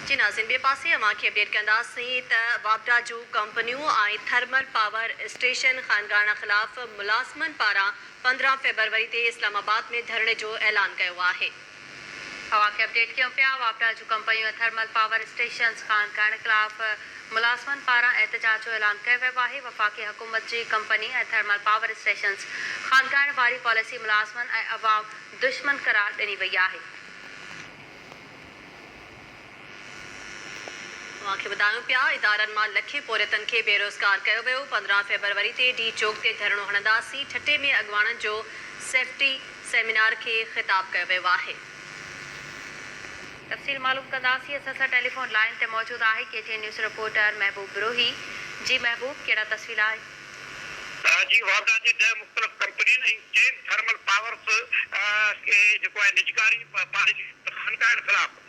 जी नाज़िन बे पासे अमांखे अपडेट कंदासीं त वापडा जूं कंपनियूं ऐं थर्मल पावर स्टेशन खानगाना ख़िलाफ़ मुलाज़िमनि पारां 15 फरवरी ते इस्लामाबाद में धरणे जो ऐलान कयो आहे। अवांखे अपडेट कयूं पिया। वापडा जूं कंपनियूं ऐं थर्मल पावर स्टेशन खानगाने ख़िलाफ़ मुलाज़िमनि पारां एहतजाज जो ऐलान कयो वियो आहे। वफ़ाक़ी हुकूमत जी कंपनी ऐं थर्मल पावर स्टेशन खानगाने वारी पॉलिसी मुलाज़िमनि ऐं अवाम दुश्मन करार ॾिनी वई आहे। अवांखे ॿुधायूं पिया इदारनि मां लखे पोरियतनि खे बेरोज़गार कयो वियो। 15 फरवरी ते डी चौक ते धरणो हणंदासीं। ठटे में अॻवाननि जो सेफ्टी सेमिनार खे ख़िताब कयो वियो आहे। तफ़सील मालूम कंदासीं। असां सां टेलीफोन लाइन ते मौजूदु आहे KTN न्यूज़ रिपोर्टर महबूब बिरोही। जी महबूब, कहिड़ा तस्वीर आहे? जी वापडा जे 10 मुख़्तलिफ़ कंपनियुनि ऐं 10 थर्मल पावर्स खे जेको आहे निजकारी पॉलिसी खानगाने ख़िलाफ़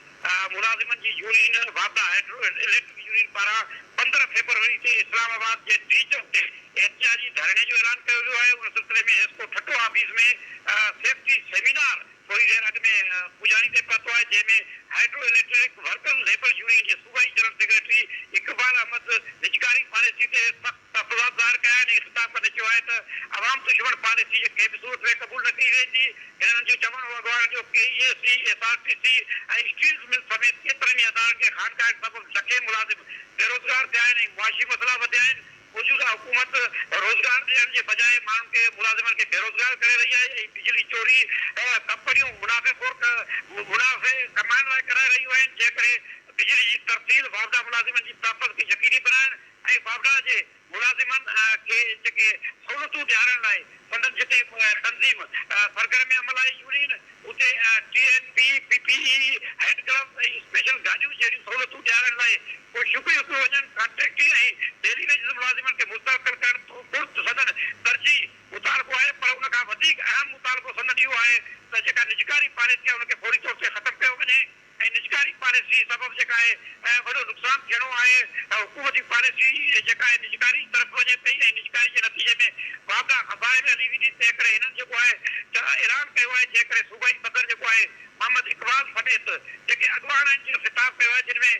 मुलाज़िमनि जी यूनियन वापडा हाइड्रो इलेक्ट्रिक यूनियन पारां 15 फरवरी ते इस्लामाबाद जे डी चौक ते एहतिजाजी धरणे जो ऐलान कयो वियो आहे। उन सिलसिले में एसको ठट्टो ऑफिस में सेफ्टी सेमिनार थोड़ी देर अॻु में पुजारी ते पहुतो आहे, जंहिंमें hydro electric worker labour union जे सूबाई जनरल सेक्रेटरी इक़बाल अहमद निजकारी पॉलिसी ते सख़्त तफ़सीलात ज़ाहिर कया आहिनि। ख़िताब कंदे चयो आहे त अवाम दुश्मन पॉलिसी जे कंहिं बि सूरत में क़बूल न कई वेंदी। हिननि जो चवण हो अॻवान जो KEC SRTC ऐं स्टील मिल समेत केतिरनि ई अदालतनि खे खानगाने सबबि लखे मुलाज़िम बेरोज़गार थिया आहिनि ऐं मुआशी मसइला वधिया आहिनि। मौजूदा हुकूमत रोज़गार ॾियण जे बजाए माण्हुनि खे मुलाज़िमनि खे बेरोज़गार करे रही आहे ऐं बिजली चोरी कंपनियूं मुनाफ़े कमाइण लाइ कराए रहियूं आहिनि, जंहिं करे बिजली जी तरसील वापडा मुलाज़िमनि जी प्राप्त खे यकीनी बनाइण ऐं वापडा जे मुलाज़िमनि खे जेके सहूलियतूं ॾियारण लाइ संदन जिते तंज़ीम सरगर्म में अमल आहे यूनियन उते TNP PPE हैंड ग्लव ऐं स्पेशल गाॾियूं जहिड़ियूं सहूलियतूं ॾियारण लाइ कोशिशूं कयूं पियूं वञनि। कॉन्ट्रेक्टी ऐं डेली वेज मुलाज़िमनि खे मुस्तक़िल करण तुर्त सदन तरजीह मुतालबो आहे, पर उन खां वधीक अहम मुतालबो संदन इहो आहे त जेका निजकारी पॉलिसी आहे उनखे फौरी तौर ते ख़तमु कयो वञे ऐं निजकारी पॉलिसी सबबि जेका आहे वॾो नुक़सान थियणो आहे। हुकूमत जी पॉलिसी जेका आहे निजकारी तरफ़ वञे पई ऐं निजकारी जे नतीजे में वापडा खसारे में हली वेंदी। तंहिं करे हिननि जेको आहे ऐलान कयो आहे, जंहिं करे सूबाई सदर जेको आहे मोहम्मद इक़बाल समेत जेके अॻवान आहिनि जो ख़िताब कयो आहे, जिन में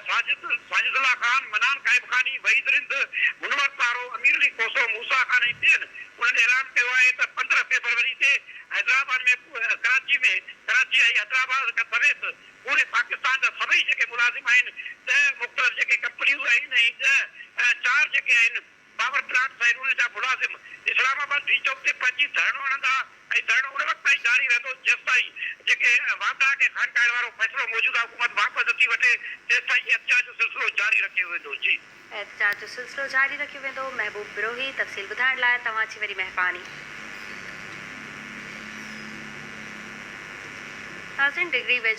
साजिदुल्लाह ख़ान, मनान काइब ख़ानी, वहीद रिंद, मुनवर तारो, अमीर अली कोसो, मूसा ख़ान ऐं ॿियनि उन्हनि ऐलान कयो आहे त 15 फरवरी ते हैदराबाद में कराची ऐं हैदराबाद समेत पूरे पाकिस्तान जा सभई जेके मुलाज़िम आहिनि 10 मुख़्तलिफ़ जेके कंपनियूं आहिनि ऐं 4 जेके आहिनि पावर प्लांट्स आहिनि उन जा मुलाज़िम इस्लामाबाद डी चौक ते पहुची धरणो हणंदा ऐं धरणो उन वक़्त ताईं जारी रहंदो जेसिताईं जेके वापडा खे खानगाने वारो फ़ैसिलो मौजूदा हुकूमत वापसि नथी वठे, तेसिताईं एहतिजाज जो सिलसिलो जारी रखियो वेंदो। जी एहतिजाज जो सिलसिलो जारी रखियो वेंदो। महबूब बिरोही, तफ़सील ॿुधाइण लाइ तव्हांजी वरी महिरबानी। नाज़रीन, डिग्री वेझो